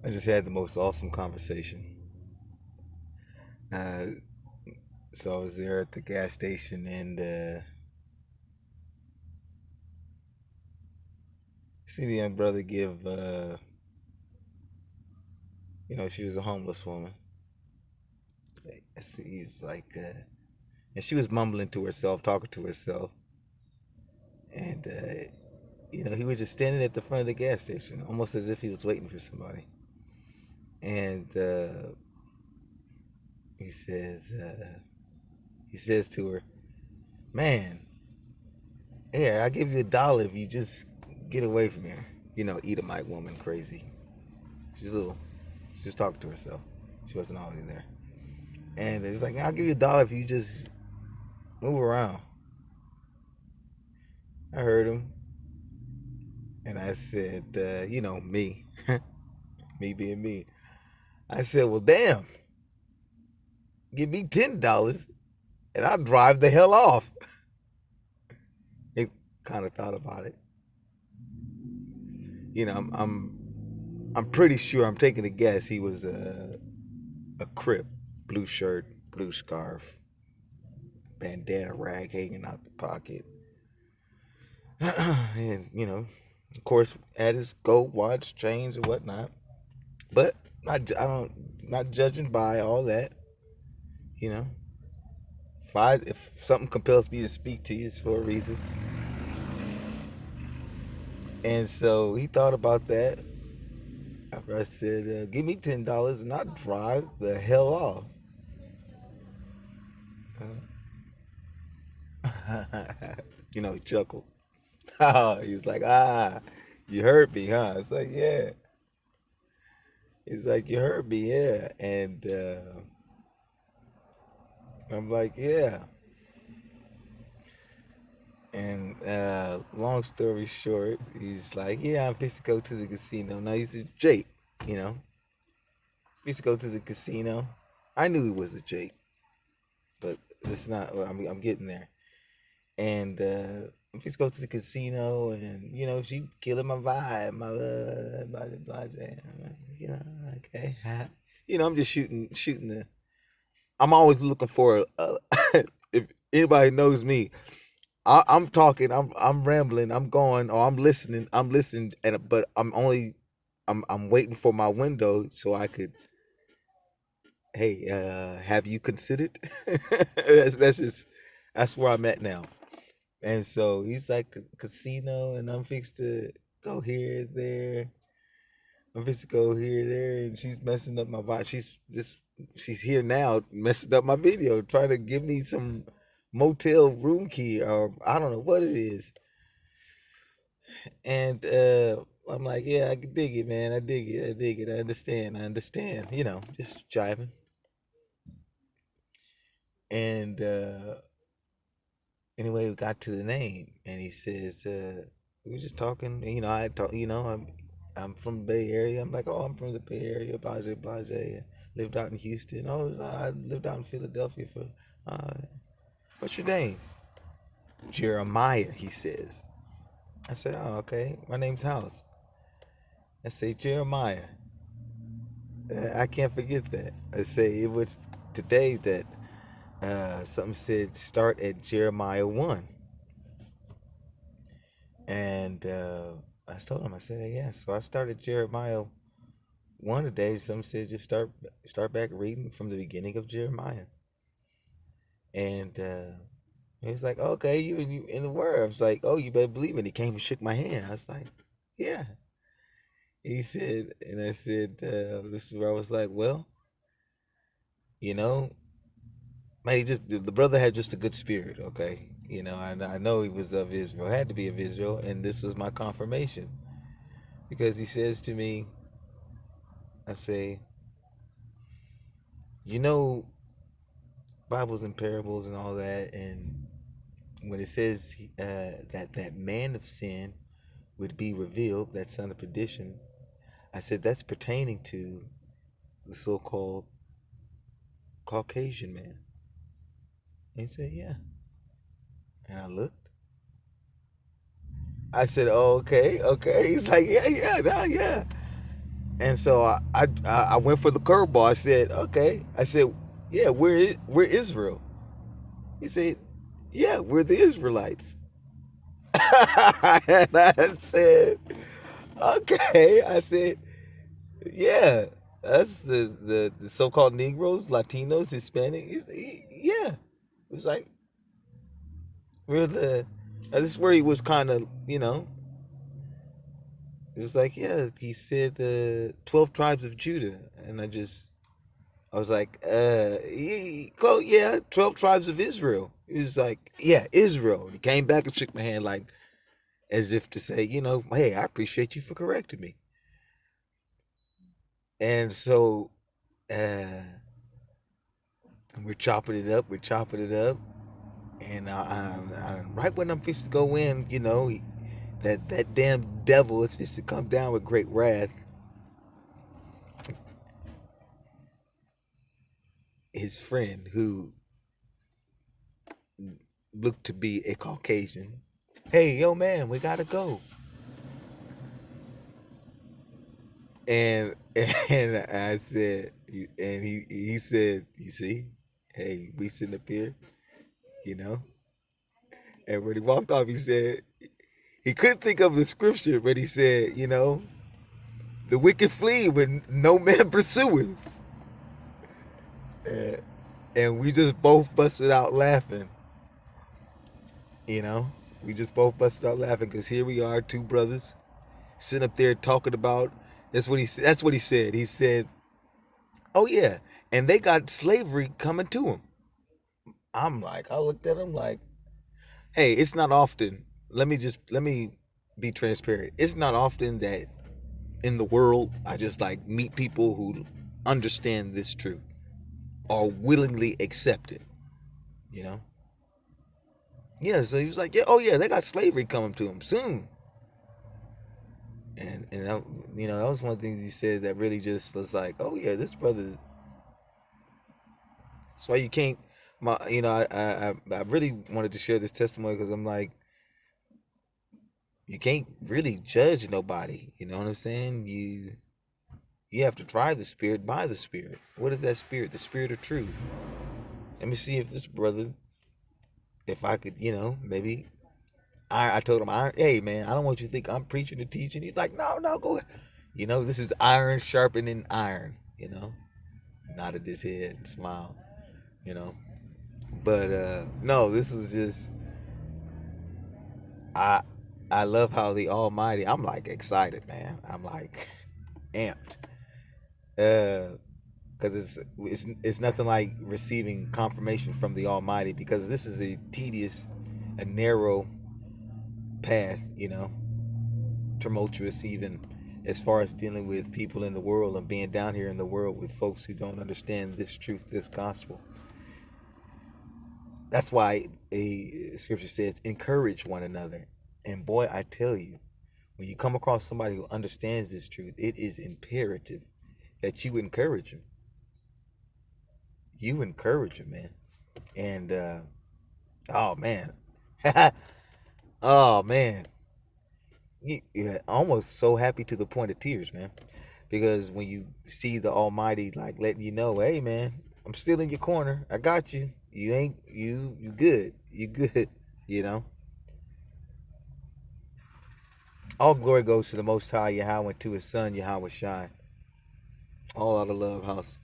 I just had the most awesome conversation. Uh, so I was there at the gas station and see the young brother give, she was a homeless woman. I see he was like, and she was mumbling to herself, talking to herself. And, he was just standing at the front of the gas station, almost as if he was waiting for somebody. And he says, he says to her, "Man, yeah, I'll give you $1 if you just get away from here." Edomite woman, crazy. She's little. She was talking to herself. She wasn't always there. And it was like, "I'll give you $1 if you just move around." I heard him, and I said, me, me being me. I said, "Well, damn, give me $10, and I'll drive the hell off." He kind of thought about it. I'm pretty sure. I'm taking a guess. He was a Crip, blue shirt, blue scarf, bandana rag hanging out the pocket, and of course, had his gold watch, chains, and whatnot. But not judging by all that. You know, if something compels me to speak to you, it's for a reason. And so he thought about that. After I said, "Give me $10 and I'll drive the hell off." He chuckled. He was like, "You heard me, huh?" It's like, "Yeah." He's like, "You heard me, yeah." And I'm like, "Yeah." And long story short, he's like, "Yeah, I'm fixed to go to the casino." Now he's a Jake, you know. Fixed to go to the casino. I knew he was a Jake, but it's not. Well, I'm getting there. And I'm fixed to go to the casino, and she killing my vibe, my blah blah blah. Okay. I'm just shooting the. I'm always looking for if anybody knows me, I'm talking, I'm rambling, I'm going, or I'm listening, but I'm waiting for my window so I could, hey, have you considered? That's just that's where I'm at now. And so he's like a casino, and I'm fixed to go here, there. I'm fixed to go here, there, and she's messing up my vibe. She's here now, messing up my video, trying to give me some motel room key, or I don't know what it is. And I'm like, "Yeah, I can dig it, man. I dig it. I dig it. I understand. I understand." Just jiving. And anyway, we got to the name, and he says, we were just talking. I talk. I'm from the Bay Area. I'm like, "Oh, I'm from the Bay Area. Blase, blase. Lived out in Houston. Oh, I lived out in Philadelphia for. Uh, what's your name?" "Jeremiah," he says. I said, "Oh, okay. My name's House." I say, "Jeremiah." I can't forget that. I say it was today that something said start at Jeremiah 1. And I told him, I said, "Yeah." So I started Jeremiah 1 today. Some said just start back reading from the beginning of Jeremiah. And he was like, "Okay, you in the word." I was like, "Oh, you better believe it." He came and shook my hand. I was like, "Yeah." He said, and I said, this is where I was like, "Well, you know, man, the brother had just a good spirit, okay? I know he was of Israel, had to be of Israel, and this was my confirmation because he says to me, I say, you know, Bibles and parables and all that, and when it says that man of sin would be revealed, that son of perdition, I said that's pertaining to the so-called Caucasian man." And he said, "Yeah." And I looked. I said, "Oh, okay, okay." He's like, "Yeah, yeah, nah, yeah." And so I went for the curveball. I said, okay. I said, yeah, we're Israel. He said, yeah, we're the Israelites. And I said, okay. I said, yeah, that's the so-called Negroes, Latinos, Hispanic. Yeah, it was like we're the. This is where he was kind of, it was like, yeah, he said the 12 tribes of Judah, and I was like, yeah, 12 tribes of Israel. He was like, yeah, Israel. He came back and shook my hand, like as if to say, hey, I appreciate you for correcting me. And so uh, we're chopping it up, and right when I'm fixing to go in, that damn devil is fixing to come down with great wrath. His friend, who looked to be a Caucasian, hey, yo, man, we gotta go. And I said, and he said, you see, hey, we sitting up here, you know. And when he walked off, he said he couldn't think of the scripture, but he said, the wicked flee when no man pursueth. And, and we just both busted out laughing, you know. We just both busted out laughing because here we are, two brothers sitting up there talking about. That's what he said. He said, "Oh yeah, and they got slavery coming to them." I looked at him like, "Hey, it's not often. Let me be transparent. It's not often that in the world I just like meet people who understand this truth or willingly accept it. You know? Yeah." So he was like, "Yeah, oh yeah, they got slavery coming to them soon." And that, that was one of the things he said that really just was like, "Oh yeah, this brother." That's why you can't. I really wanted to share this testimony because I'm like, you can't really judge nobody. You know what I'm saying? You have to try the spirit by the spirit. What is that spirit? The spirit of truth. Let me see if this brother, if I could, maybe. I told him, hey man, I don't want you to think I'm preaching or teaching. He's like, no, no, go ahead. This is iron sharpening iron. Nodded his head and smiled. You know, but no, this was just I I love how the Almighty. I'm like excited, man. I'm like amped. Because it's nothing like receiving confirmation from the Almighty, because this is a tedious, a narrow path, tumultuous even as far as dealing with people in the world and being down here in the world with folks who don't understand this truth, this gospel. That's why a scripture says, encourage one another. And boy, I tell you, when you come across somebody who understands this truth, it is imperative that you encourage them. You encourage them, man. And oh man, oh man, yeah, almost so happy to the point of tears, man. Because when you see the Almighty like letting you know, hey man, I'm still in your corner. I got you. You ain't you good. You good. You know. All glory goes to the Most High Yahweh and to His Son Yahweh Shai. All out of love house.